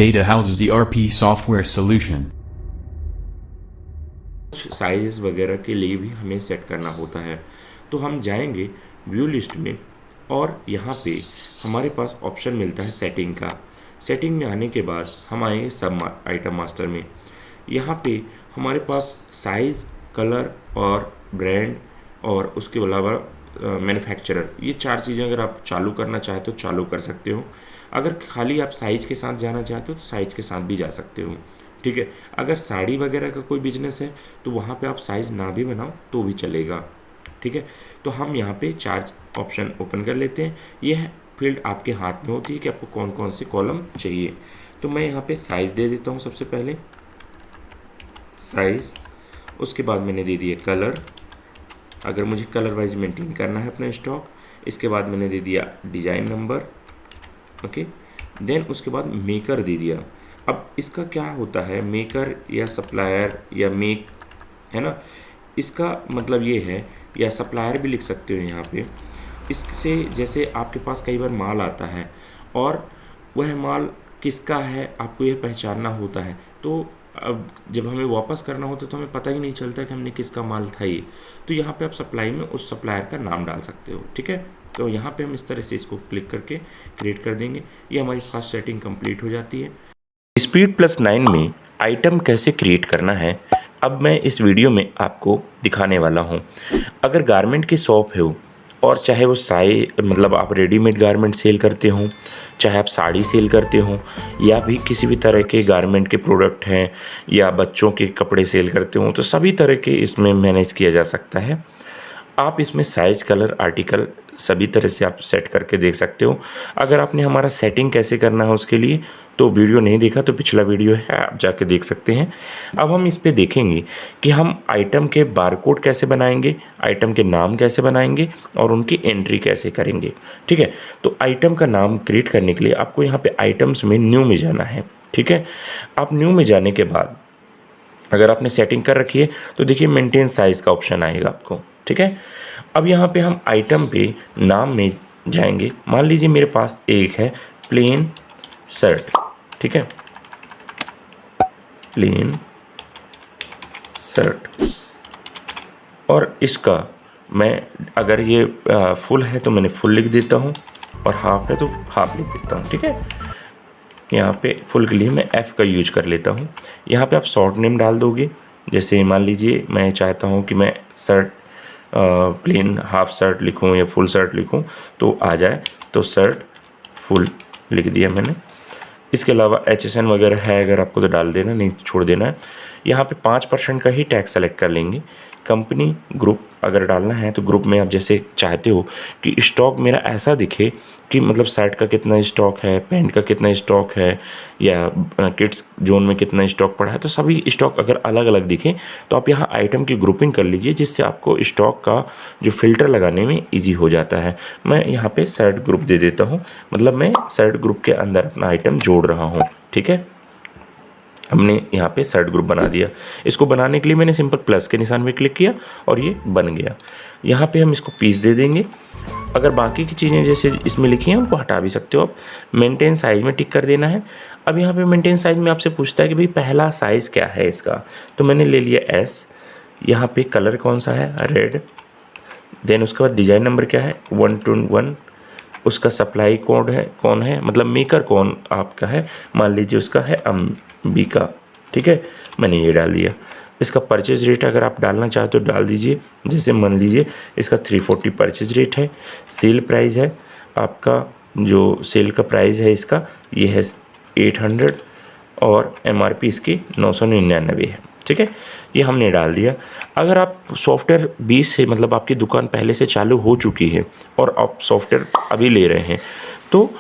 data houses the RP software solution. Size वगैरह के लिए भी हमें सेट करना होता है। तो हम जाएंगे व्यू लिस्ट में और यहाँ पे हमारे पास ऑप्शन मिलता है सेटिंग का। सेटिंग में आने के बाद हम आएंगे सब आइटम मास्टर में। यहाँ पे हमारे पास साइज़, कलर और ब्रांड और उसके अलावा मैन्युफैक्चरर, ये 4 चीज़ें अगर आप चालू करना चाहें तो चालू कर सकते हो। अगर खाली आप साइज़ के साथ जाना चाहते हो तो साइज़ के साथ भी जा सकते हो। ठीक है, अगर साड़ी वगैरह का कोई बिजनेस है तो वहाँ पे आप साइज़ ना भी बनाओ तो भी चलेगा। ठीक है, तो हम यहाँ पे 4 ऑप्शन ओपन कर लेते हैं। यह फील्ड आपके हाथ में होती है कि आपको कौन कौन से कॉलम चाहिए। तो मैं यहाँ पे साइज़ दे देता हूँ सबसे पहले, साइज़। उसके बाद मैंने दे दिया कलर, अगर मुझे कलर वाइज मेंटेन करना है अपना स्टॉक। इसके बाद मैंने दे दिया डिज़ाइन नंबर, ओके। देन उसके बाद मेकर दे दिया। अब इसका क्या होता है, मेकर या सप्लायर या मेक, है ना, इसका मतलब ये है, या सप्लायर भी लिख सकते हो यहाँ पे। इससे जैसे आपके पास कई बार माल आता है और वह माल किसका है आपको यह पहचानना होता है, तो अब जब हमें वापस करना होता है तो हमें पता ही नहीं चलता कि हमने किसका माल था ये। तो यहाँ पे आप सप्लाई में उस सप्लायर का नाम डाल सकते हो। ठीक है, तो यहाँ पे हम इस तरह से इसको क्लिक करके क्रिएट कर देंगे। ये हमारी फास्ट सेटिंग कंप्लीट हो जाती है। Speed+9 में आइटम कैसे क्रिएट करना है अब मैं इस वीडियो में आपको दिखाने वाला हूँ। अगर गारमेंट की शॉप है और चाहे वो मतलब आप रेडीमेड गारमेंट सेल करते हो, चाहे आप साड़ी सेल करते हो, या भी किसी भी तरह के गारमेंट के प्रोडक्ट हैं, या बच्चों के कपड़े सेल करते हो, तो सभी तरह के इसमें मैनेज किया जा सकता है। आप इसमें साइज़, कलर, आर्टिकल सभी तरह से आप सेट करके देख सकते हो। अगर आपने हमारा सेटिंग कैसे करना है उसके लिए तो वीडियो नहीं देखा तो पिछला वीडियो है, आप जाके देख सकते हैं। अब हम इस पे देखेंगे कि हम आइटम के बारकोड कैसे बनाएंगे, आइटम के नाम कैसे बनाएंगे और उनकी एंट्री कैसे करेंगे। ठीक है, तो आइटम का नाम क्रिएट करने के लिए आपको यहाँ पे आइटम्स में न्यू में जाना है। ठीक है, आप न्यू में जाने के बाद अगर आपने सेटिंग कर रखी है तो देखिए मेंटेन साइज़ का ऑप्शन आएगा आपको। ठीक है, अब यहाँ पे हम आइटम पे नाम में जाएंगे। मान लीजिए मेरे पास एक है प्लेन शर्ट। ठीक है, प्लेन शर्ट, और इसका मैं अगर ये फुल है तो मैंने फुल लिख देता हूँ और हाफ है तो हाफ लिख देता हूँ। ठीक है, यहाँ पे फुल के लिए मैं F का यूज कर लेता हूँ। यहाँ पे आप शॉर्ट नेम डाल दोगे। जैसे मान लीजिए मैं चाहता हूँ कि मैं शर्ट प्लेन हाफ शर्ट लिखूँ या फुल शर्ट लिखूँ तो आ जाए, तो शर्ट फुल लिख दिया मैंने। इसके अलावा HSN वगैरह है अगर आपको तो डाल देना, नहीं तो छोड़ देना है। यहाँ पे 5% का ही टैक्स सेलेक्ट कर लेंगे। कंपनी ग्रुप अगर डालना है तो ग्रुप में आप जैसे चाहते हो कि स्टॉक मेरा ऐसा दिखे कि मतलब शर्ट का कितना स्टॉक है, पैंट का कितना स्टॉक है, या किड्स जोन में कितना स्टॉक पड़ा है, तो सभी स्टॉक अगर अलग अलग दिखे तो आप यहाँ आइटम की ग्रुपिंग कर लीजिए, जिससे आपको स्टॉक का जो फिल्टर लगाने में ईजी हो जाता है। मैं यहाँ पे शर्ट ग्रुप दे देता हूँ, मतलब मैं शर्ट ग्रुप के अंदर अपना आइटम जोड़ रहा हूँ। ठीक है, हमने यहाँ पे शर्ट ग्रुप बना दिया। इसको बनाने के लिए मैंने सिंपल प्लस के निशान पे क्लिक किया और ये बन गया। यहाँ पे हम इसको पीस दे देंगे। अगर बाकी की चीज़ें जैसे इसमें लिखी हैं उनको हटा भी सकते हो आप। मेंटेन साइज़ में टिक कर देना है। अब यहाँ पे मेंटेन साइज़ में आपसे पूछता है कि भाई पहला साइज़ क्या है इसका, तो मैंने ले लिया S। यहाँ पे कलर कौन सा है, रेड। देन उसके बाद डिज़ाइन नंबर क्या है, 121। उसका सप्लाई कोड है कौन है, मतलब मेकर कौन आपका है, मान लीजिए उसका है अंबिका। ठीक है, मैंने ये डाल दिया। इसका परचेज रेट अगर आप डालना चाहते हो डाल दीजिए, जैसे मान लीजिए इसका 340 परचेज रेट है। सेल प्राइस है आपका, जो सेल का प्राइस है इसका ये है 800 और MRP इसकी 999 है। ठीक है, ये हमने डाल दिया। अगर आप सॉफ्टवेयर 20 से मतलब आपकी दुकान पहले से चालू हो चुकी है और आप सॉफ्टवेयर अभी ले रहे हैं तो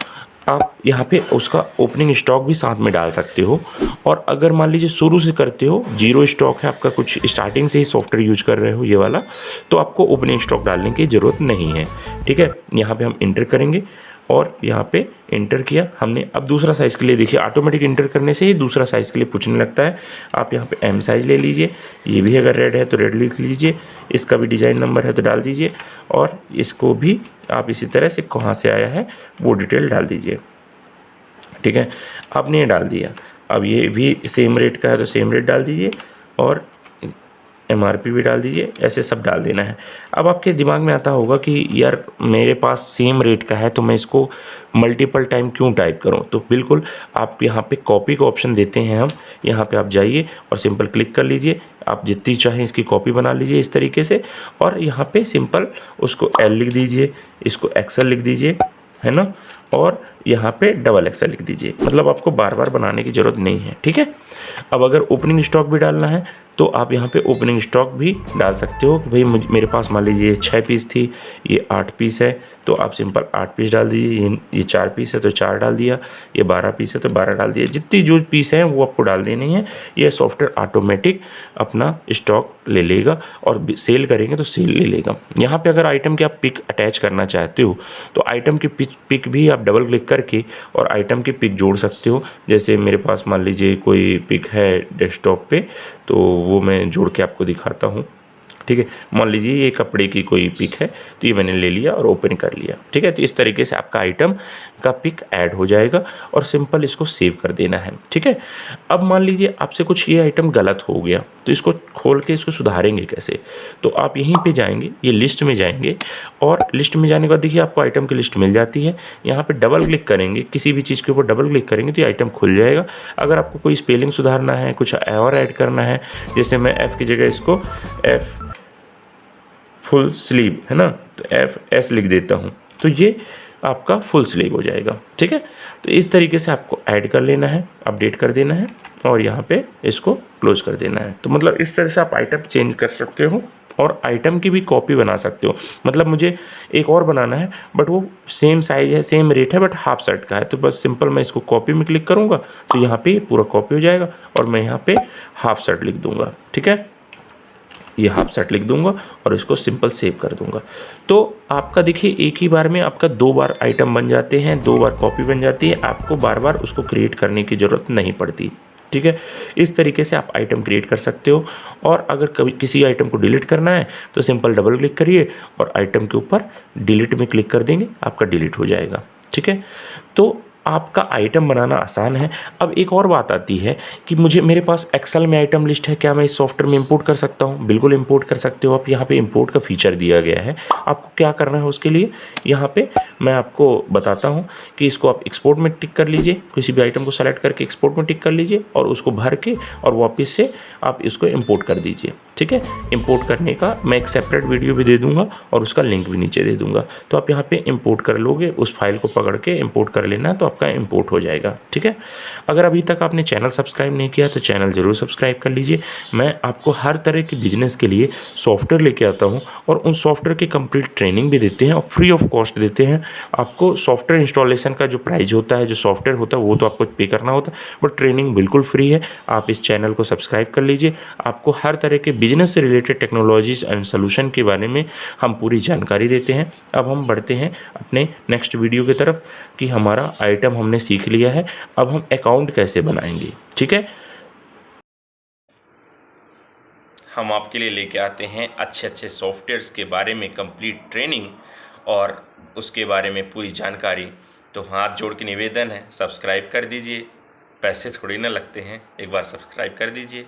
आप यहाँ पे उसका ओपनिंग स्टॉक भी साथ में डाल सकते हो। और अगर मान लीजिए शुरू से करते हो, जीरो स्टॉक है आपका, कुछ स्टार्टिंग से ही सॉफ्टवेयर यूज कर रहे हो ये वाला, तो आपको ओपनिंग स्टॉक डालने की ज़रूरत नहीं है। ठीक है, यहाँ पे हम इंटर करेंगे और यहाँ पे इंटर किया हमने। अब दूसरा साइज़ के लिए देखिए ऑटोमेटिक इंटर करने से ही दूसरा साइज़ के लिए पूछने लगता है। आप यहाँ पे M साइज़ ले लीजिए, ये भी अगर रेड है तो रेड लिख लीजिए, इसका भी डिज़ाइन नंबर है तो डाल दीजिए, और इसको भी आप इसी तरह से कहाँ से आया है वो डिटेल डाल दीजिए। ठीक है, आपने ये डाल दिया। अब ये भी सेम रेट का है तो सेम रेट डाल दीजिए और MRP भी डाल दीजिए, ऐसे सब डाल देना है। अब आपके दिमाग में आता होगा कि यार मेरे पास सेम रेट का है तो मैं इसको मल्टीपल टाइम क्यों टाइप करूं? तो बिल्कुल आप यहाँ पे कॉपी का ऑप्शन देते हैं हम, यहाँ पे आप जाइए और सिंपल क्लिक कर लीजिए। आप जितनी चाहें इसकी कॉपी बना लीजिए इस तरीके से, और यहाँ पे सिंपल उसको L लिख दीजिए, इसको XL लिख दीजिए, है ना, और यहाँ पे XXL लिख दीजिए। मतलब आपको बार बार बनाने की ज़रूरत नहीं है, ठीक है। अब अगर ओपनिंग स्टॉक भी डालना है तो आप यहाँ पे ओपनिंग स्टॉक भी डाल सकते हो कि भाई मेरे पास मान लीजिए 6 पीस थी, ये 8 पीस है, तो आप सिंपल 8 पीस डाल दीजिए। ये 4 पीस है तो 4 डाल दिया, ये 12 पीस है तो 12 डाल दिया। जितनी जो पीस हैं वो आपको डाल देनी है। ये सॉफ्टवेयर ऑटोमेटिक अपना स्टॉक ले लेगा और सेल करेंगे तो सेल ले लेगा। यहाँ पे अगर आइटम के आप पिक अटैच करना चाहते हो तो आइटम की पिक भी आप डबल क्लिक करके और आइटम की पिक जोड़ सकते हो। जैसे मेरे पास मान लीजिए कोई पिक है डेस्कटॉप पे, तो वो मैं जोड़ के आपको दिखाता हूँ, ठीक है। मान लीजिए ये कपड़े की कोई पिक है तो ये मैंने ले लिया और ओपन कर लिया, ठीक है। तो इस तरीके से आपका आइटम का पिक ऐड हो जाएगा और सिंपल इसको सेव कर देना है, ठीक है। अब मान लीजिए आपसे कुछ ये आइटम गलत हो गया तो इसको खोल के इसको सुधारेंगे कैसे? तो आप यहीं पे जाएंगे, ये लिस्ट में जाएंगे और लिस्ट में जाने के बाद देखिए आपको आइटम की लिस्ट मिल जाती है। यहाँ पे डबल क्लिक करेंगे, किसी भी चीज़ के ऊपर डबल क्लिक करेंगे तो ये आइटम खुल जाएगा। अगर आपको कोई स्पेलिंग सुधारना है, कुछ और ऐड करना है, जैसे मैं F की जगह इसको F फुल स्लीव है ना, तो FS लिख देता हूँ, तो ये आपका फुल स्लीव हो जाएगा, ठीक है। तो इस तरीके से आपको ऐड कर लेना है, अपडेट कर देना है और यहाँ पे इसको क्लोज कर देना है। तो मतलब इस तरह से आप आइटम चेंज कर सकते हो और आइटम की भी कॉपी बना सकते हो। मतलब मुझे एक और बनाना है बट वो सेम साइज़ है, सेम रेट है, बट हाफ शर्ट का है, तो बस सिंपल मैं इसको कॉपी में क्लिक करूँगा तो यहाँ पे पूरा कॉपी हो जाएगा और मैं यहाँ पे हाफ शर्ट लिख दूँगा, ठीक है। ये हाफ शर्ट लिख दूंगा और इसको सिंपल सेव कर दूंगा। तो आपका देखिए एक ही बार में आपका 2 बार आइटम बन जाते हैं, 2 बार कॉपी बन जाती है, आपको बार बार उसको क्रिएट करने की ज़रूरत नहीं पड़ती, ठीक है। इस तरीके से आप आइटम क्रिएट कर सकते हो। और अगर कभी किसी आइटम को डिलीट करना है तो सिंपल डबल क्लिक करिए और आइटम के ऊपर डिलीट में क्लिक कर देंगे, आपका डिलीट हो जाएगा, ठीक है। तो आपका आइटम बनाना आसान है। अब एक और बात आती है कि मेरे पास एक्सेल में आइटम लिस्ट है, क्या मैं इस सॉफ्टवेयर में इंपोर्ट कर सकता हूँ? बिल्कुल इंपोर्ट कर सकते हो आप। यहाँ पे इंपोर्ट का फीचर दिया गया है। आपको क्या करना है उसके लिए, यहाँ पे मैं आपको बताता हूँ कि इसको आप एक्सपोर्ट में टिक कर लीजिए, किसी भी आइटम को सेलेक्ट करके एक्सपोर्ट में टिक कर लीजिए और उसको भर के और वापस से आप इसको इंपोर्ट कर दीजिए, ठीक है। इंपोर्ट करने का मैं एक सेपरेट वीडियो भी दे दूँगा और उसका लिंक भी नीचे दे दूँगा। तो आप यहाँ पे इंपोर्ट कर लोगे, उस फाइल को पकड़ के इंपोर्ट कर लेना तो आपका इंपोर्ट हो जाएगा, ठीक है। अगर अभी तक आपने चैनल सब्सक्राइब नहीं किया तो चैनल ज़रूर सब्सक्राइब कर लीजिए। मैं आपको हर तरह के बिजनेस के लिए सॉफ्टवेयर लेके आता हूँ और उन सॉफ्टवेयर की कंप्लीट ट्रेनिंग भी देते हैं और फ्री ऑफ कॉस्ट देते हैं। आपको सॉफ्टवेयर इंस्टॉलेशन का जो प्राइस होता है, जो सॉफ्टवेयर होता है, वो तो आपको पे करना होता है, बट ट्रेनिंग बिल्कुल फ्री है। आप इस चैनल को सब्सक्राइब कर लीजिए। आपको हर तरह के बिजनेस से रिलेटेड टेक्नोलॉजीज एंड सोल्यूशन के बारे में हम पूरी जानकारी देते हैं। अब हम बढ़ते हैं अपने नेक्स्ट वीडियो की तरफ कि हमारा आइटम हमने सीख लिया है, अब हम अकाउंट कैसे बनाएंगे, ठीक है। हम आपके लिए लेके आते हैं अच्छे अच्छे सॉफ्टवेयर्स के बारे में कंप्लीट ट्रेनिंग और उसके बारे में पूरी जानकारी। तो हाथ जोड़ के निवेदन है, सब्सक्राइब कर दीजिए, पैसे थोड़ी ना लगते हैं, एक बार सब्सक्राइब कर दीजिए।